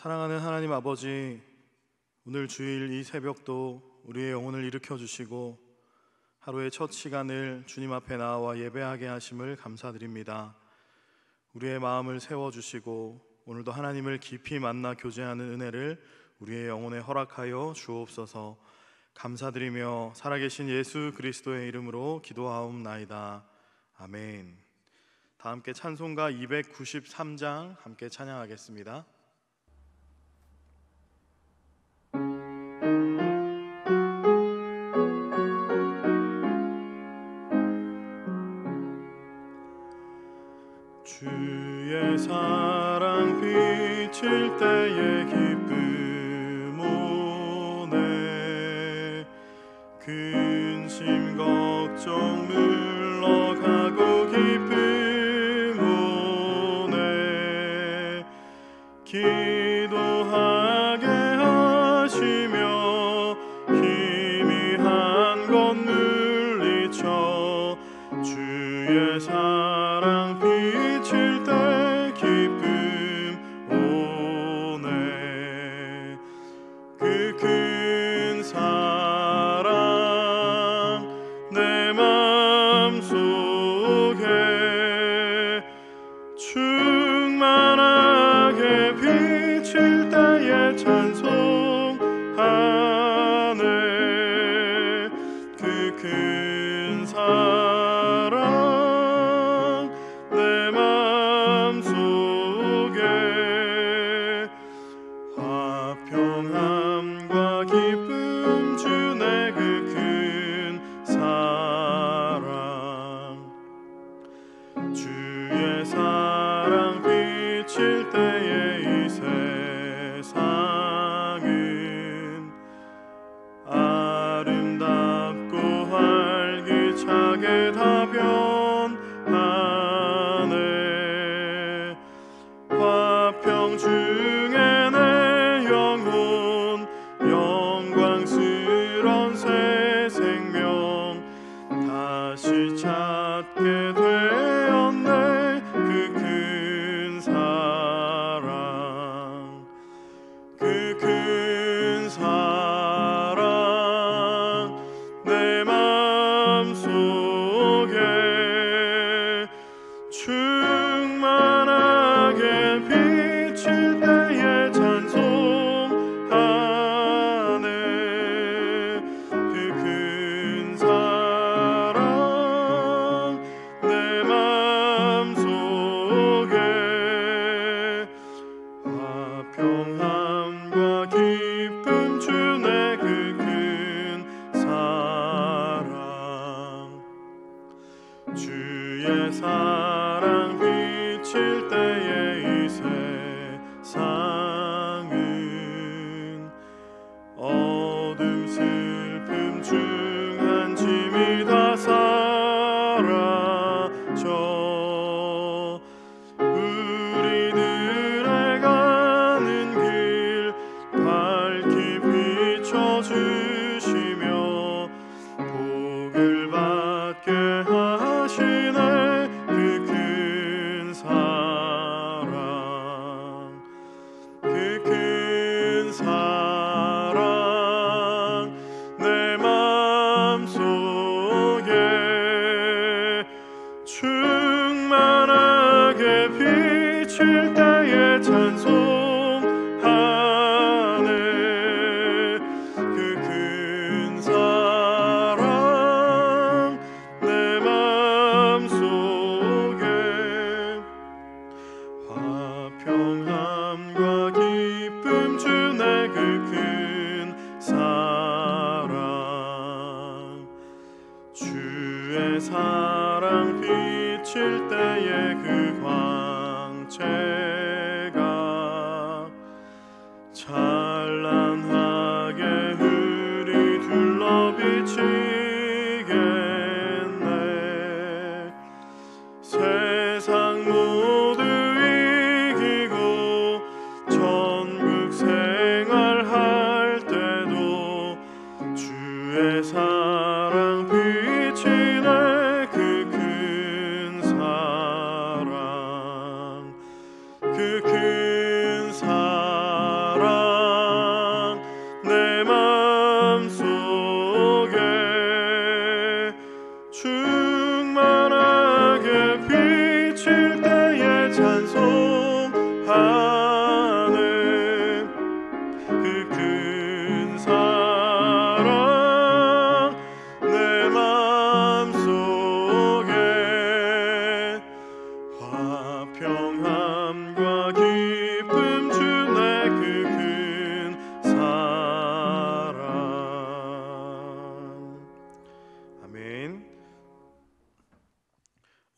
사랑하는 하나님 아버지, 오늘 주일 이 새벽도 우리의 영혼을 일으켜 주시고 하루의 첫 시간을 주님 앞에 나와 예배하게 하심을 감사드립니다. 우리의 마음을 세워주시고 오늘도 하나님을 깊이 만나 교제하는 은혜를 우리의 영혼에 허락하여 주옵소서. 감사드리며 살아계신 예수 그리스도의 이름으로 기도하옵나이다. 아멘. 다 함께 찬송가 293장 함께 찬양하겠습니다. 주의 사랑 비칠 때의 기쁨 오네. 근심 걱정 물러가고 기쁨 오네. 기도하게 하시며 희미한 것 물리쳐 주의 사랑 비칠 때 기쁨 오네. 그 큰 사랑 내 맘속에 충만하게 비칠 때에 찬송하네. 그 큰 사랑 내 맘속에 화평함과 기쁨 주네. 그 큰 사랑 주의 사랑 비칠 때에 이 세상은 아름답고 활기차게 다 변하네. 화평 중에 내 영혼 영광스런 새 생명 다시 찾게 되었네. 그 큰 사랑 그 큰 사랑 내 맘속에 충만하게 비칠 때에 찬송하네. 그 큰 사랑 내 맘속에 화평함과 기쁨 주네. 그 큰 사랑 주의 사랑 비칠 때에 이 세상은 어둠 슬픔 중 한 짐이 다 사라져 우리들의 가는 길 밝히 비춰주시며 복을 받게 하시네. 그 큰 사랑 그 큰 사랑 내 맘속에 충만하게 비칠 때에 찬송하네. 그 큰 사랑 내 맘속에 화평함과 기쁨 주네. 그 큰 사랑 주의 사랑 비칠 때에 그 광채가 찬란하게 우리 둘러 비치겠네. 세상 모두 이기고 천국 생활할 때도 주의 사랑 비치네. 그 큰 사랑 그 큰 사랑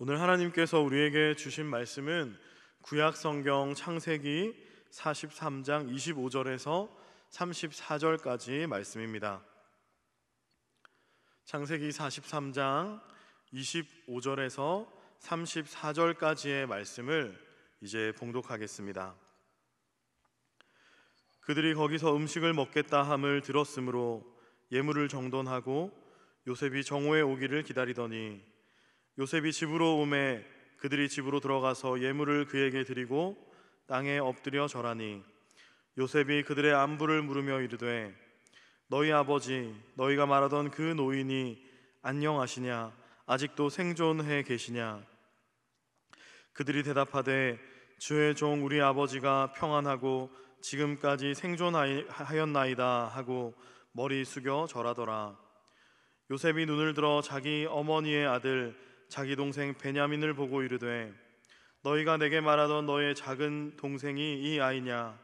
오늘 하나님께서 우리에게 주신 말씀은 구약 성경 창세기 43장 25절에서 34절까지 말씀입니다. 창세기 43장 25절에서 34절까지의 말씀을 이제 봉독하겠습니다. 그들이 거기서 음식을 먹겠다 함을 들었으므로 예물을 정돈하고 요셉이 정오에 오기를 기다리더니 요셉이 집으로 오매 그들이 집으로 들어가서 예물을 그에게 드리고 땅에 엎드려 절하니 요셉이 그들의 안부를 물으며 이르되 너희 아버지 너희가 말하던 그 노인이 안녕하시냐 아직도 생존해 계시냐. 그들이 대답하되 주의 종 우리 아버지가 평안하고 지금까지 생존하였나이다 하고 머리 숙여 절하더라. 요셉이 눈을 들어 자기 어머니의 아들 자기 동생 베냐민을 보고 이르되 너희가 내게 말하던 너의 작은 동생이 이 아이냐.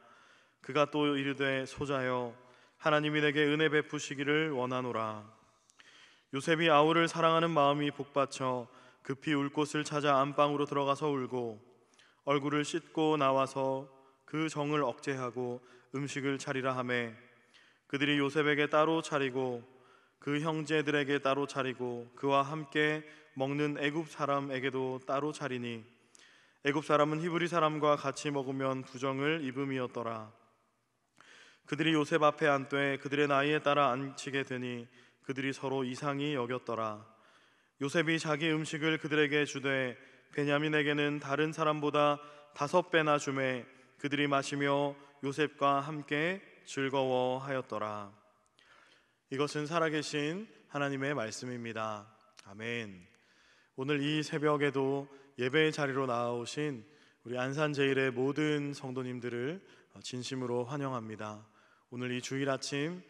그가 또 이르되 소자여 하나님이 내게 은혜 베푸시기를 원하노라. 요셉이 아우를 사랑하는 마음이 복받쳐 급히 울 곳을 찾아 안방으로 들어가서 울고 얼굴을 씻고 나와서 그 정을 억제하고 음식을 차리라 하매 그들이 요셉에게 따로 차리고 그 형제들에게 따로 차리고 그와 함께 먹는 애굽 사람에게도 따로 차리니 애굽 사람은 히브리 사람과 같이 먹으면 부정을 입음이었더라. 그들이 요셉 앞에 앉되 그들의 나이에 따라 앉히게 되니 그들이 서로 이상히 여겼더라. 요셉이 자기 음식을 그들에게 주되 베냐민에게는 다른 사람보다 5배나 주매 그들이 마시며 요셉과 함께 즐거워하였더라. 이것은 살아계신 하나님의 말씀입니다. 아멘. 오늘 이 새벽에도 예배의 자리로 나오신 우리 안산제일의 모든 성도님들을 진심으로 환영합니다. 오늘 이 주일 아침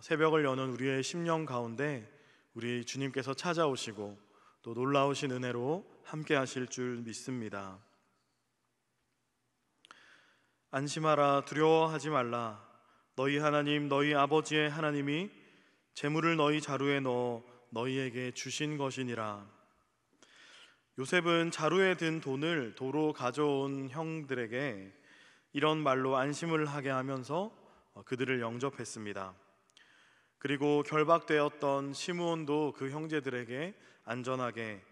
새벽을 여는 우리의 심령 가운데 우리 주님께서 찾아오시고 또 놀라우신 은혜로 함께 하실 줄 믿습니다. 안심하라 두려워하지 말라. 너희 하나님 너희 아버지의 하나님이 재물을 너희 자루에 넣어 너희에게 주신 것이니라. 요셉은 자루에 든 돈을 도로 가져온 형들에게 이런 말로 안심을 하게 하면서 그들을 영접했습니다. 그리고 결박되었던 시므온도 그 형제들에게 안전하게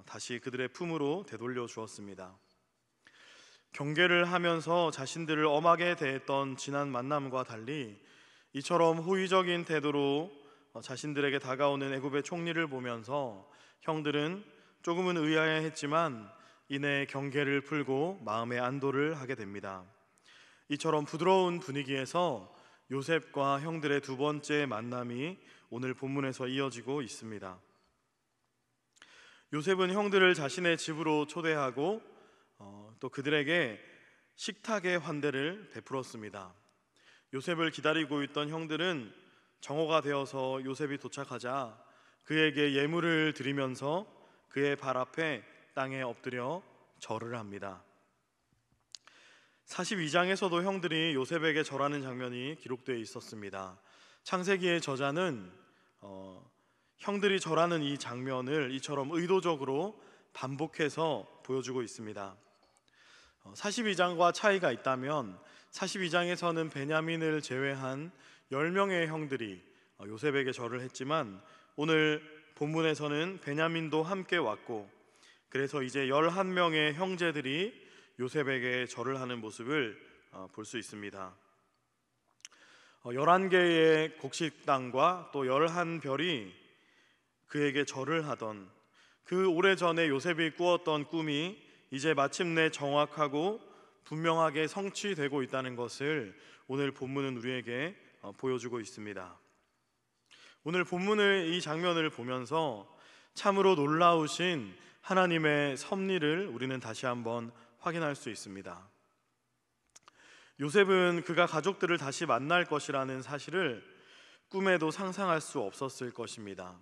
다시 그들의 품으로 되돌려 주었습니다. 경계를 하면서 자신들을 엄하게 대했던 지난 만남과 달리 이처럼 호의적인 태도로 자신들에게 다가오는 애굽의 총리를 보면서 형들은 조금은 의아해했지만 이내 경계를 풀고 마음의 안도를 하게 됩니다. 이처럼 부드러운 분위기에서 요셉과 형들의 두 번째 만남이 오늘 본문에서 이어지고 있습니다. 요셉은 형들을 자신의 집으로 초대하고 또 그들에게 식탁의 환대를 베풀었습니다. 요셉을 기다리고 있던 형들은 정오가 되어서 요셉이 도착하자 그에게 예물을 드리면서 그의 발 앞에 땅에 엎드려 절을 합니다. 42장에서도 형들이 요셉에게 절하는 장면이 기록되어 있었습니다. 창세기의 저자는 형들이 절하는 이 장면을 이처럼 의도적으로 반복해서 보여주고 있습니다. 42장과 차이가 있다면 42장에서는 베냐민을 제외한 10명의 형들이 요셉에게 절을 했지만 오늘 본문에서는 베냐민도 함께 왔고 그래서 이제 11명의 형제들이 요셉에게 절을 하는 모습을 볼 수 있습니다. 11개의 곡식당과 또 11별이 그에게 절을 하던 그 오래전에 요셉이 꾸었던 꿈이 이제 마침내 정확하고 분명하게 성취되고 있다는 것을 오늘 본문은 우리에게 보여주고 있습니다. 오늘 본문의 이 장면을 보면서 참으로 놀라우신 하나님의 섭리를 우리는 다시 한번 확인할 수 있습니다. 요셉은 그가 가족들을 다시 만날 것이라는 사실을 꿈에도 상상할 수 없었을 것입니다.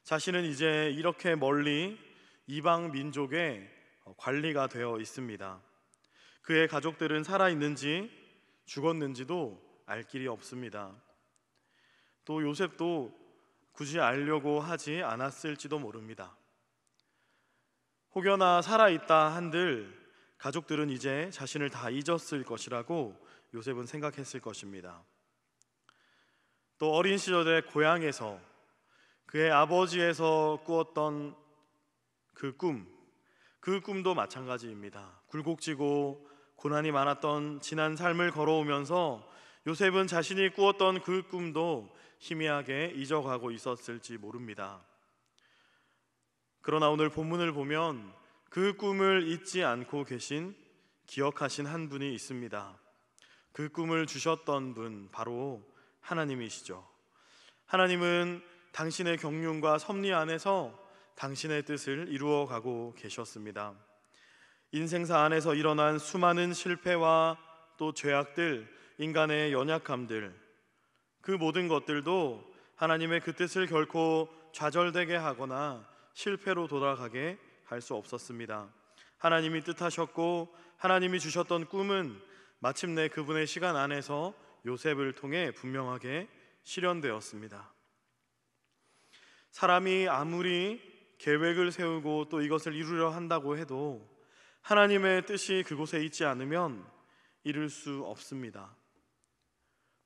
자신은 이제 이렇게 멀리 이방 민족의 관리가 되어 있습니다. 그의 가족들은 살아있는지 죽었는지도 알 길이 없습니다. 또 요셉도 굳이 알려고 하지 않았을지도 모릅니다. 혹여나 살아있다 한들 가족들은 이제 자신을 다 잊었을 것이라고 요셉은 생각했을 것입니다. 또 어린 시절에 고향에서 그의 아버지에서 꾸었던 그 꿈도 마찬가지입니다. 굴곡지고 고난이 많았던 지난 삶을 걸어오면서 요셉은 자신이 꾸었던 그 꿈도 희미하게 잊어가고 있었을지 모릅니다. 그러나 오늘 본문을 보면 그 꿈을 잊지 않고 계신, 기억하신 한 분이 있습니다. 그 꿈을 주셨던 분, 바로 하나님이시죠. 하나님은 당신의 경륜과 섭리 안에서 당신의 뜻을 이루어가고 계셨습니다. 인생사 안에서 일어난 수많은 실패와 또 죄악들, 인간의 연약함들, 그 모든 것들도 하나님의 그 뜻을 결코 좌절되게 하거나 실패로 돌아가게 할 수 없었습니다. 하나님이 뜻하셨고 하나님이 주셨던 꿈은 마침내 그분의 시간 안에서 요셉을 통해 분명하게 실현되었습니다. 사람이 아무리 계획을 세우고 또 이것을 이루려 한다고 해도 하나님의 뜻이 그곳에 있지 않으면 이룰 수 없습니다.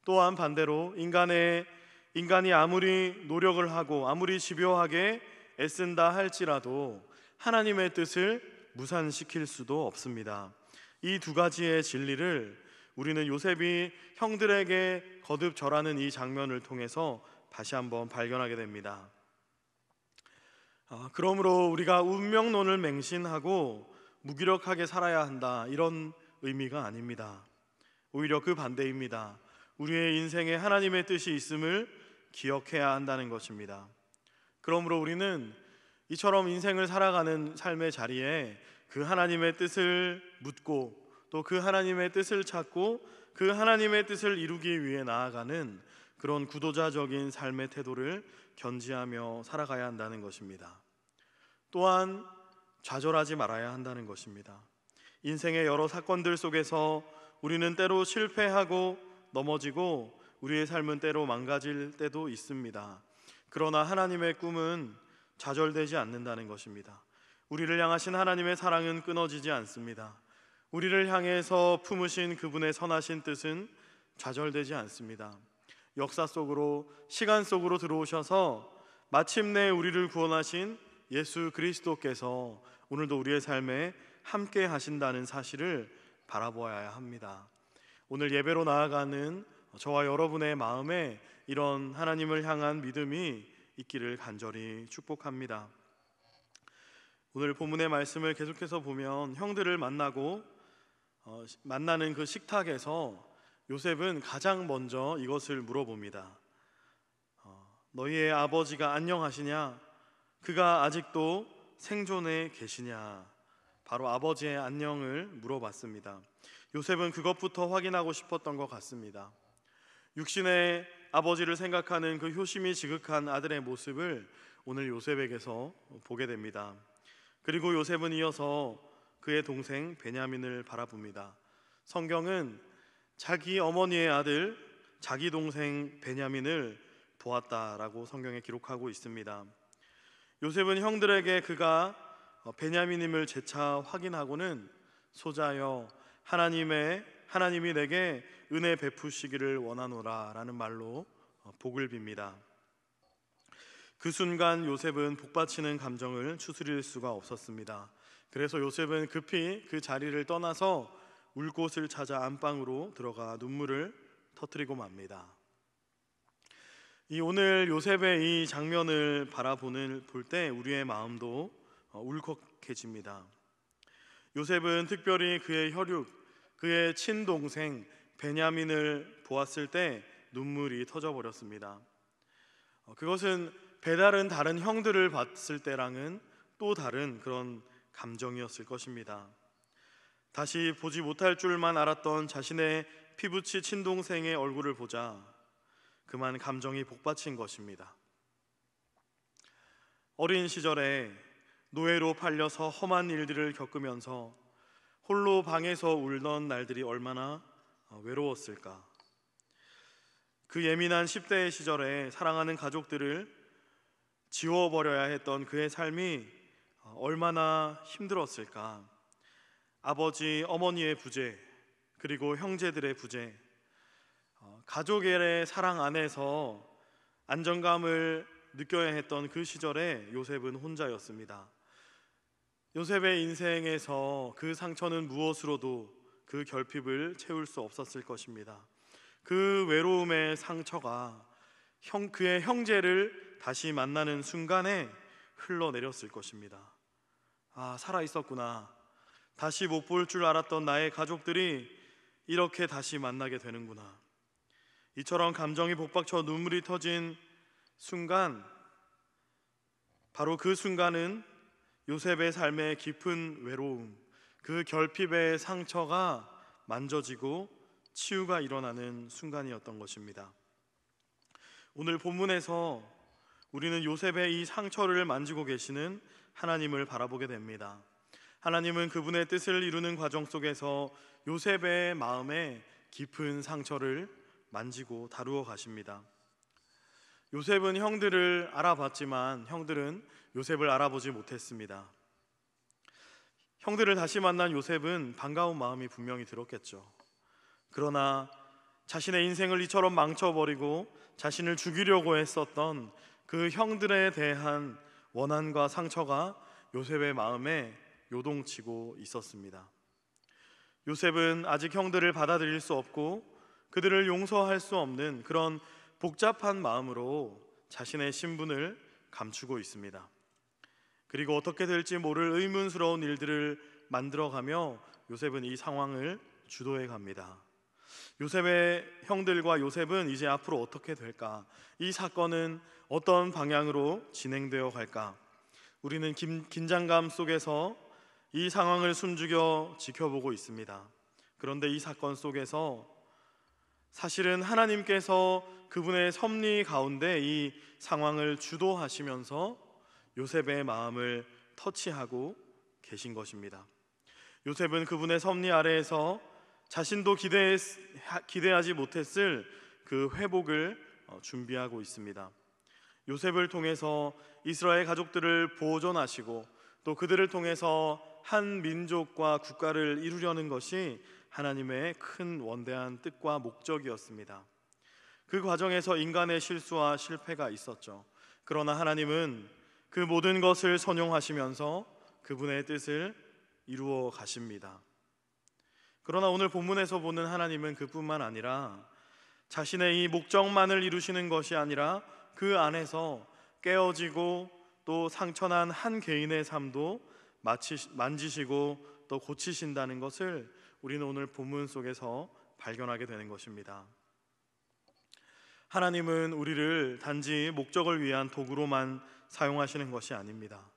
또한 반대로 인간이 아무리 노력을 하고 아무리 집요하게 애쓴다 할지라도 하나님의 뜻을 무산시킬 수도 없습니다. 이 두 가지의 진리를 우리는 요셉이 형들에게 거듭 절하는 이 장면을 통해서 다시 한번 발견하게 됩니다. 그러므로 우리가 운명론을 맹신하고 무기력하게 살아야 한다, 이런 의미가 아닙니다. 오히려 그 반대입니다. 우리의 인생에 하나님의 뜻이 있음을 기억해야 한다는 것입니다. 그러므로 우리는 이처럼 인생을 살아가는 삶의 자리에 그 하나님의 뜻을 묻고 또 그 하나님의 뜻을 찾고 그 하나님의 뜻을 이루기 위해 나아가는 그런 구도자적인 삶의 태도를 견지하며 살아가야 한다는 것입니다. 또한 좌절하지 말아야 한다는 것입니다. 인생의 여러 사건들 속에서 우리는 때로 실패하고 넘어지고 우리의 삶은 때로 망가질 때도 있습니다. 그러나 하나님의 꿈은 좌절되지 않는다는 것입니다. 우리를 향하신 하나님의 사랑은 끊어지지 않습니다. 우리를 향해서 품으신 그분의 선하신 뜻은 좌절되지 않습니다. 역사 속으로, 시간 속으로 들어오셔서 마침내 우리를 구원하신 예수 그리스도께서 오늘도 우리의 삶에 함께 하신다는 사실을 바라보아야 합니다. 오늘 예배로 나아가는 저와 여러분의 마음에 이런 하나님을 향한 믿음이 있기를 간절히 축복합니다. 오늘 본문의 말씀을 계속해서 보면 형들을 만나는 그 식탁에서 요셉은 가장 먼저 이것을 물어봅니다. 너희의 아버지가 안녕하시냐? 그가 아직도 생존해 계시냐? 바로 아버지의 안녕을 물어봤습니다. 요셉은 그것부터 확인하고 싶었던 것 같습니다. 육신의 아버지를 생각하는 그 효심이 지극한 아들의 모습을 오늘 요셉에게서 보게 됩니다. 그리고 요셉은 이어서 그의 동생 베냐민을 바라봅니다. 성경은 자기 어머니의 아들, 자기 동생 베냐민을 보았다라고 성경에 기록하고 있습니다. 요셉은 형들에게 그가 베냐민임을 재차 확인하고는 소자여 하나님이 내게 은혜 베푸시기를 원하노라 라는 말로 복을 빕니다. 그 순간 요셉은 복받치는 감정을 추스릴 수가 없었습니다. 그래서 요셉은 급히 그 자리를 떠나서 울 곳을 찾아 안방으로 들어가 눈물을 터뜨리고 맙니다. 오늘 요셉의 이 장면을 볼 때 우리의 마음도 울컥해집니다. 요셉은 특별히 그의 혈육, 그의 친동생 베냐민을 보았을 때 눈물이 터져버렸습니다. 그것은 배다른 다른 형들을 봤을 때랑은 또 다른 그런 감정이었을 것입니다. 다시 보지 못할 줄만 알았던 자신의 피부치 친동생의 얼굴을 보자 그만 감정이 복받친 것입니다. 어린 시절에 노예로 팔려서 험한 일들을 겪으면서 홀로 방에서 울던 날들이 얼마나 외로웠을까. 그 예민한 10대의 시절에 사랑하는 가족들을 지워버려야 했던 그의 삶이 얼마나 힘들었을까. 아버지, 어머니의 부재, 그리고 형제들의 부재, 가족의 사랑 안에서 안정감을 느껴야 했던 그 시절에 요셉은 혼자였습니다. 요셉의 인생에서 그 상처는 무엇으로도 그 결핍을 채울 수 없었을 것입니다. 그 외로움의 상처가 그의 형제를 다시 만나는 순간에 흘러내렸을 것입니다. 살아 있었구나. 다시 못 볼 줄 알았던 나의 가족들이 이렇게 다시 만나게 되는구나. 이처럼 감정이 복박쳐 눈물이 터진 순간, 바로 그 순간은 요셉의 삶의 깊은 외로움, 그 결핍의 상처가 만져지고 치유가 일어나는 순간이었던 것입니다. 오늘 본문에서 우리는 요셉의 이 상처를 만지고 계시는 하나님을 바라보게 됩니다. 하나님은 그분의 뜻을 이루는 과정 속에서 요셉의 마음에 깊은 상처를 만지고 다루어 가십니다. 요셉은 형들을 알아봤지만 형들은 요셉을 알아보지 못했습니다. 형들을 다시 만난 요셉은 반가운 마음이 분명히 들었겠죠. 그러나 자신의 인생을 이처럼 망쳐버리고 자신을 죽이려고 했었던 그 형들에 대한 원한과 상처가 요셉의 마음에 요동치고 있었습니다. 요셉은 아직 형들을 받아들일 수 없고 그들을 용서할 수 없는 그런 복잡한 마음으로 자신의 신분을 감추고 있습니다. 그리고 어떻게 될지 모를 의문스러운 일들을 만들어가며 요셉은 이 상황을 주도해 갑니다. 요셉의 형들과 요셉은 이제 앞으로 어떻게 될까? 이 사건은 어떤 방향으로 진행되어 갈까? 우리는 긴장감 속에서 이 상황을 숨죽여 지켜보고 있습니다. 그런데 이 사건 속에서 사실은 하나님께서 그분의 섭리 가운데 이 상황을 주도하시면서 요셉의 마음을 터치하고 계신 것입니다. 요셉은 그분의 섭리 아래에서 자신도 기대하지 못했을 그 회복을 준비하고 있습니다. 요셉을 통해서 이스라엘 가족들을 보존하시고 또 그들을 통해서 한 민족과 국가를 이루려는 것이 하나님의 큰 원대한 뜻과 목적이었습니다. 그 과정에서 인간의 실수와 실패가 있었죠. 그러나 하나님은 그 모든 것을 선용하시면서 그분의 뜻을 이루어 가십니다. 그러나 오늘 본문에서 보는 하나님은 그뿐만 아니라 자신의 이 목적만을 이루시는 것이 아니라 그 안에서 깨어지고 또 상처난 한 개인의 삶도 만지시고 또 고치신다는 것을 우리는 오늘 본문 속에서 발견하게 되는 것입니다. 하나님은 우리를 단지 목적을 위한 도구로만 사용하시는 것이 아닙니다.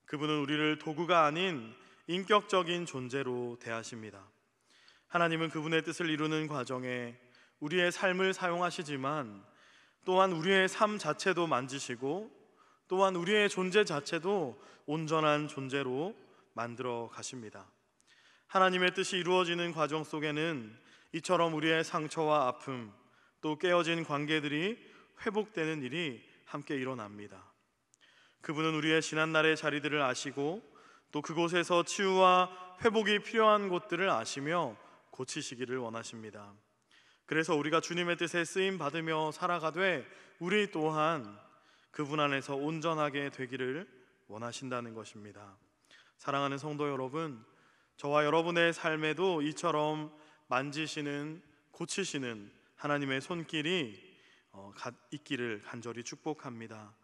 그분은 우리를 도구가 아닌 인격적인 존재로 대하십니다. 하나님은 그분의 뜻을 이루는 과정에 우리의 삶을 사용하시지만 또한 우리의 삶 자체도 만지시고 또한 우리의 존재 자체도 온전한 존재로 만들어 가십니다. 하나님의 뜻이 이루어지는 과정 속에는 이처럼 우리의 상처와 아픔 또 깨어진 관계들이 회복되는 일이 함께 일어납니다. 그분은 우리의 지난날의 자리들을 아시고 또 그곳에서 치유와 회복이 필요한 곳들을 아시며 고치시기를 원하십니다. 그래서 우리가 주님의 뜻에 쓰임 받으며 살아가되 우리 또한 그분 안에서 온전하게 되기를 원하신다는 것입니다. 사랑하는 성도 여러분, 저와 여러분의 삶에도 이처럼 만지시는, 고치시는 하나님의 손길이 있기를 간절히 축복합니다.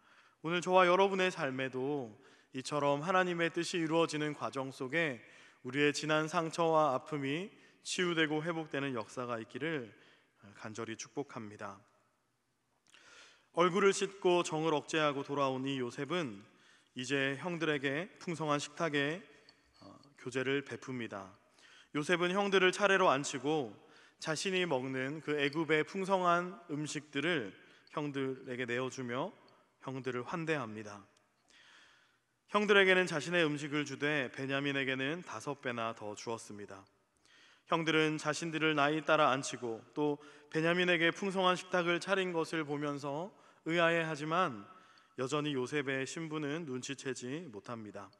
오늘 저와 여러분의 삶에도 이처럼 하나님의 뜻이 이루어지는 과정 속에 우리의 지난 상처와 아픔이 치유되고 회복되는 역사가 있기를 간절히 축복합니다. 얼굴을 씻고 정을 억제하고 돌아온 이 요셉은 이제 형들에게 풍성한 식탁에 교제를 베풉니다. 요셉은 형들을 차례로 앉히고 자신이 먹는 그 애굽의 풍성한 음식들을 형들에게 내어주며 형들을 환대합니다. 형들에게는 자신의 음식을 주되 베냐민에게는 5배나 더 주었습니다. 형들은 자신들을 나이 따라 앉히고 또 베냐민에게 풍성한 식탁을 차린 것을 보면서 의아해하지만 여전히 요셉의 신분은 눈치채지 못합니다.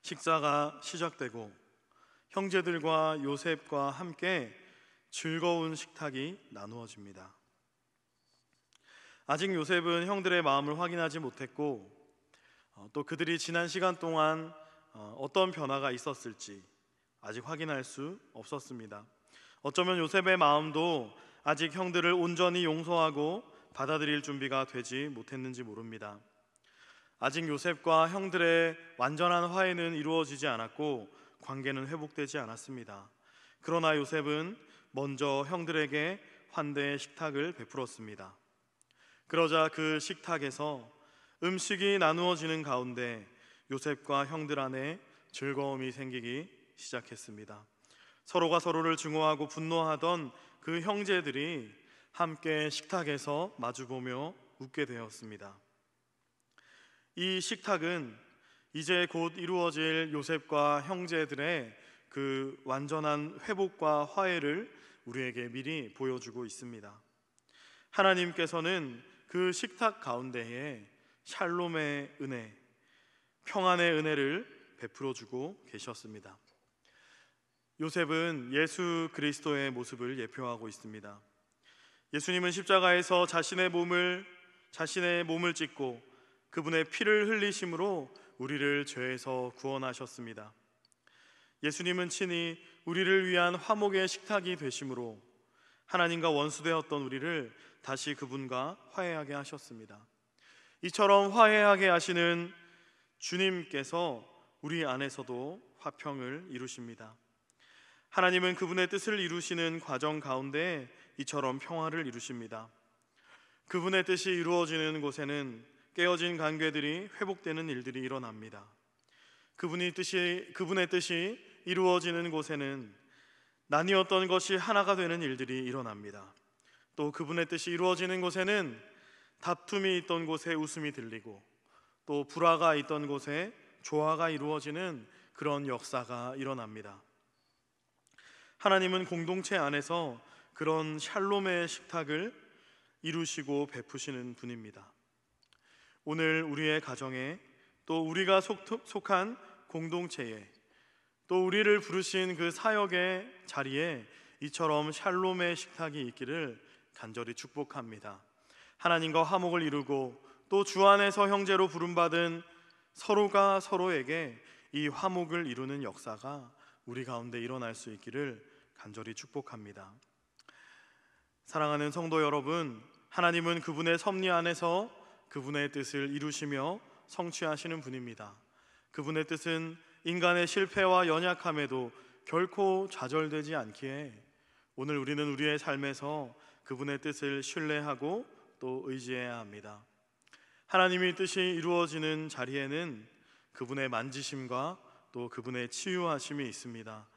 식사가 시작되고 형제들과 요셉과 함께 즐거운 식탁이 나누어집니다. 아직 요셉은 형들의 마음을 확인하지 못했고 또 그들이 지난 시간 동안 어떤 변화가 있었을지 아직 확인할 수 없었습니다. 어쩌면 요셉의 마음도 아직 형들을 온전히 용서하고 받아들일 준비가 되지 못했는지 모릅니다. 아직 요셉과 형들의 완전한 화해는 이루어지지 않았고 관계는 회복되지 않았습니다. 그러나 요셉은 먼저 형들에게 환대의 식탁을 베풀었습니다. 그러자 그 식탁에서 음식이 나누어지는 가운데 요셉과 형들 안에 즐거움이 생기기 시작했습니다. 서로가 서로를 증오하고 분노하던 그 형제들이 함께 식탁에서 마주보며 웃게 되었습니다. 이 식탁은 이제 곧 이루어질 요셉과 형제들의 그 완전한 회복과 화해를 우리에게 미리 보여주고 있습니다. 하나님께서는 그 식탁 가운데에 샬롬의 은혜, 평안의 은혜를 베풀어 주고 계셨습니다. 요셉은 예수 그리스도의 모습을 예표하고 있습니다. 예수님은 십자가에서 자신의 몸을 찢고 그분의 피를 흘리심으로 우리를 죄에서 구원하셨습니다. 예수님은 친히 우리를 위한 화목의 식탁이 되심으로 하나님과 원수되었던 우리를 다시 그분과 화해하게 하셨습니다. 이처럼 화해하게 하시는 주님께서 우리 안에서도 화평을 이루십니다. 하나님은 그분의 뜻을 이루시는 과정 가운데 이처럼 평화를 이루십니다. 그분의 뜻이 이루어지는 곳에는 깨어진 관계들이 회복되는 일들이 일어납니다. 그분의 뜻이 이루어지는 곳에는 나뉘었던 것이 하나가 되는 일들이 일어납니다. 또 그분의 뜻이 이루어지는 곳에는 다툼이 있던 곳에 웃음이 들리고 또 불화가 있던 곳에 조화가 이루어지는 그런 역사가 일어납니다. 하나님은 공동체 안에서 그런 샬롬의 식탁을 이루시고 베푸시는 분입니다. 오늘 우리의 가정에 또 우리가 속한 공동체에 또 우리를 부르신 그 사역의 자리에 이처럼 샬롬의 식탁이 있기를 간절히 축복합니다. 하나님과 화목을 이루고 또 주 안에서 형제로 부름받은 서로가 서로에게 이 화목을 이루는 역사가 우리 가운데 일어날 수 있기를 간절히 축복합니다. 사랑하는 성도 여러분, 하나님은 그분의 섭리 안에서 그분의 뜻을 이루시며 성취하시는 분입니다. 그분의 뜻은 인간의 실패와 연약함에도 결코 좌절되지 않기에 오늘 우리는 우리의 삶에서 그분의 뜻을 신뢰하고 또 의지해야 합니다. 하나님의 뜻이 이루어지는 자리에는 그분의 만지심과 또 그분의 치유하심이 있습니다.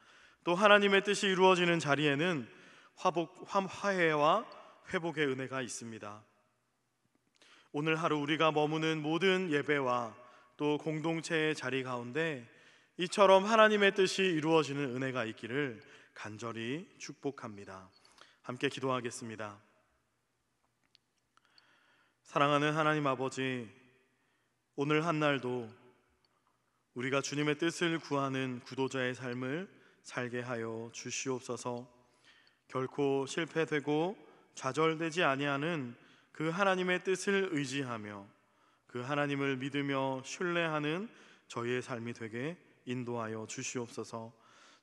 또 하나님의 뜻이 이루어지는 자리에는 화해와 회복의 은혜가 있습니다. 오늘 하루 우리가 머무는 모든 예배와 또 공동체의 자리 가운데 이처럼 하나님의 뜻이 이루어지는 은혜가 있기를 간절히 축복합니다. 함께 기도하겠습니다. 사랑하는 하나님 아버지, 오늘 한날도 우리가 주님의 뜻을 구하는 구도자의 삶을 살게 하여 주시옵소서. 결코 실패되고 좌절되지 아니하는 그 하나님의 뜻을 의지하며 그 하나님을 믿으며 신뢰하는 저희의 삶이 되게 인도하여 주시옵소서.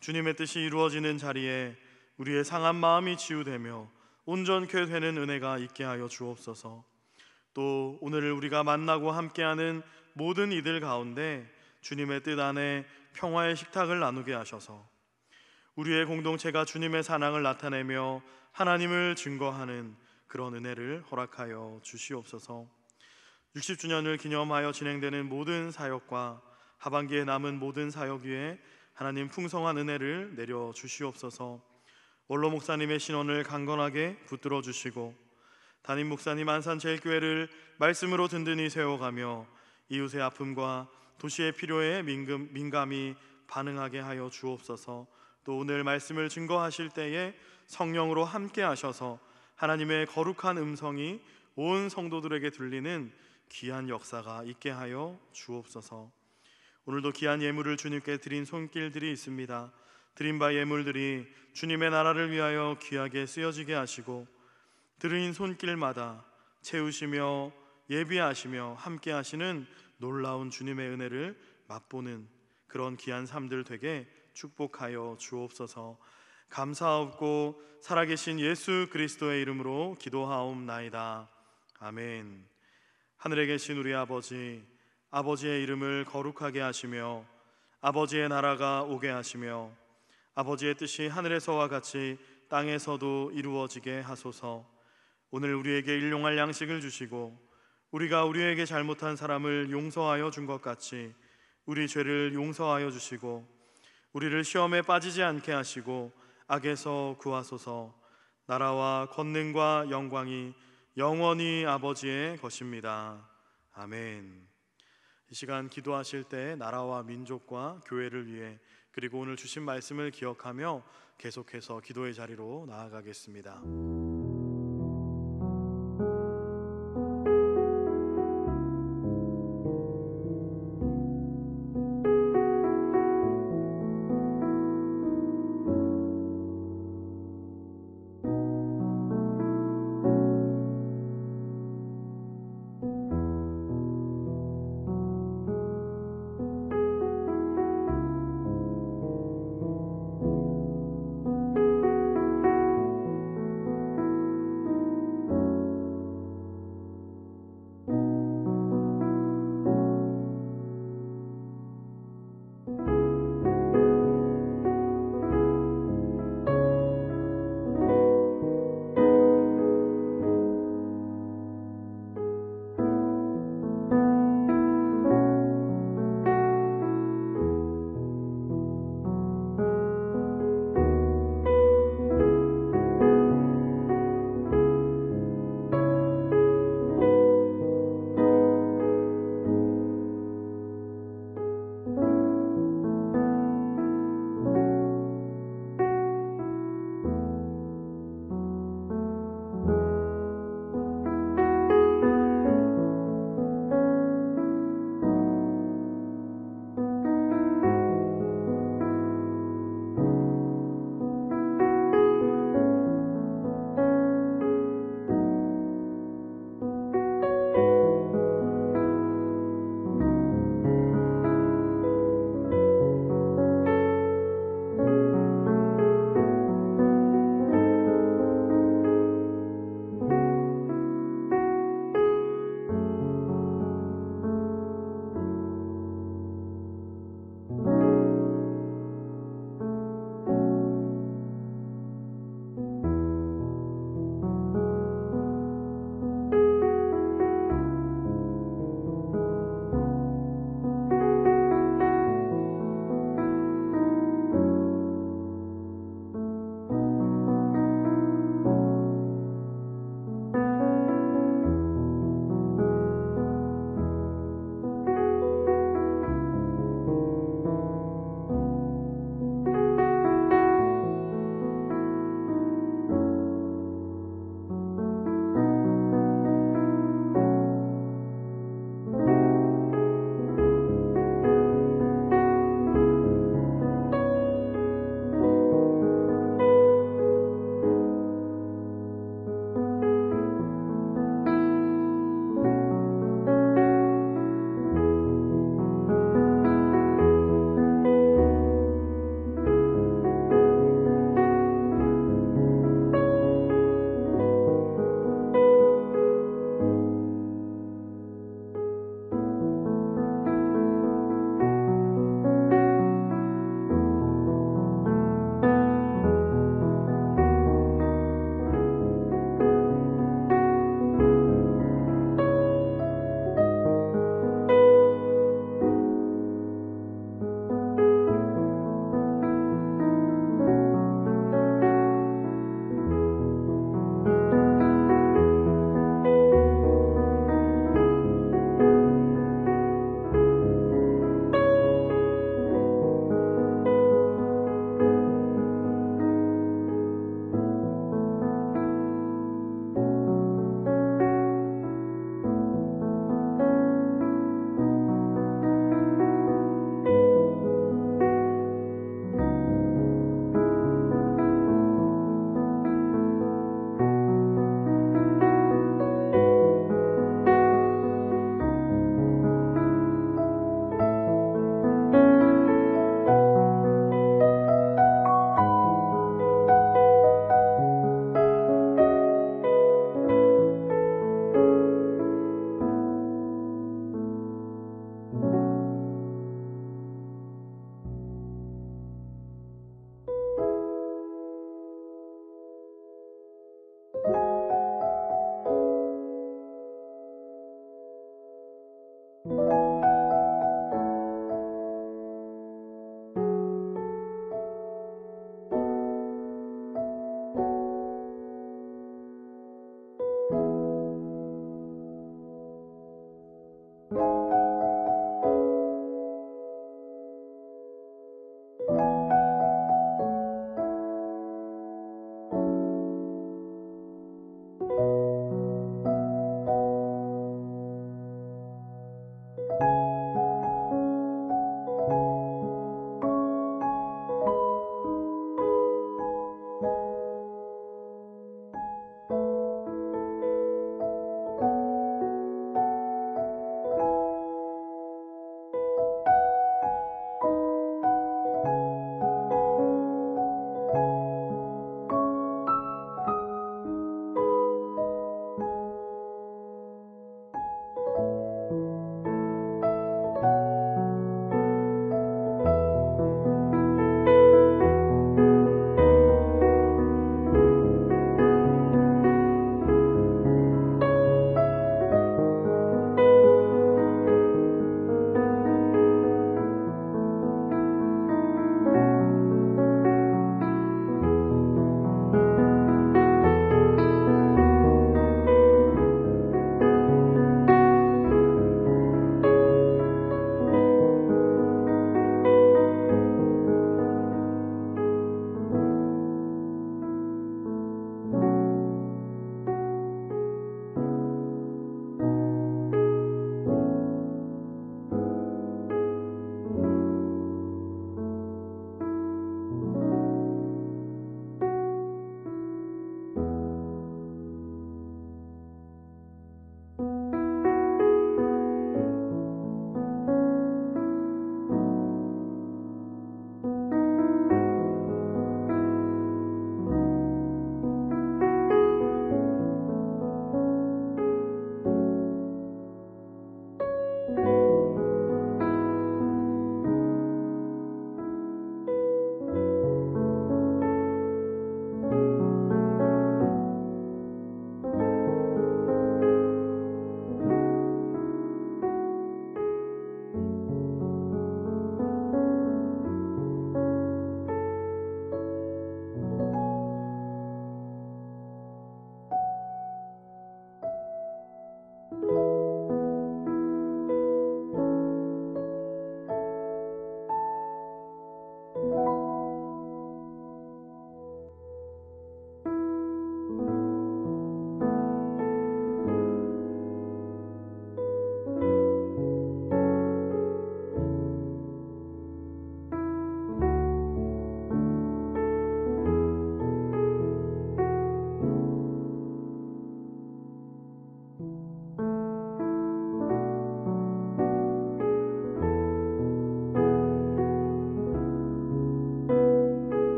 주님의 뜻이 이루어지는 자리에 우리의 상한 마음이 치유되며 온전케 되는 은혜가 있게 하여 주옵소서. 또 오늘 우리가 만나고 함께하는 모든 이들 가운데 주님의 뜻 안에 평화의 식탁을 나누게 하셔서 우리의 공동체가 주님의 사랑을 나타내며 하나님을 증거하는 그런 은혜를 허락하여 주시옵소서. 60주년을 기념하여 진행되는 모든 사역과 하반기에 남은 모든 사역 위에 하나님 풍성한 은혜를 내려 주시옵소서. 원로 목사님의 신원을 강건하게 붙들어 주시고 담임 목사님 안산제일교회를 말씀으로 든든히 세워가며 이웃의 아픔과 도시의 필요에 민감히 반응하게 하여 주옵소서. 또 오늘 말씀을 증거하실 때에 성령으로 함께 하셔서 하나님의 거룩한 음성이 온 성도들에게 들리는 귀한 역사가 있게 하여 주옵소서. 오늘도 귀한 예물을 주님께 드린 손길들이 있습니다. 드린 바 예물들이 주님의 나라를 위하여 귀하게 쓰여지게 하시고 드린 손길마다 채우시며 예비하시며 함께 하시는 놀라운 주님의 은혜를 맛보는 그런 귀한 삶들 되게 축복하여 주옵소서. 감사하옵고 살아계신 예수 그리스도의 이름으로 기도하옵나이다. 아멘. 하늘에 계신 우리 아버지, 아버지의 이름을 거룩하게 하시며 아버지의 나라가 오게 하시며 아버지의 뜻이 하늘에서와 같이 땅에서도 이루어지게 하소서. 오늘 우리에게 일용할 양식을 주시고 우리가 우리에게 잘못한 사람을 용서하여 준 것 같이 우리 죄를 용서하여 주시고 우리를 시험에 빠지지 않게 하시고 악에서 구하소서. 나라와 권능과 영광이 영원히 아버지의 것입니다. 아멘. 이 시간 기도하실 때 나라와 민족과 교회를 위해 그리고 오늘 주신 말씀을 기억하며 계속해서 기도의 자리로 나아가겠습니다.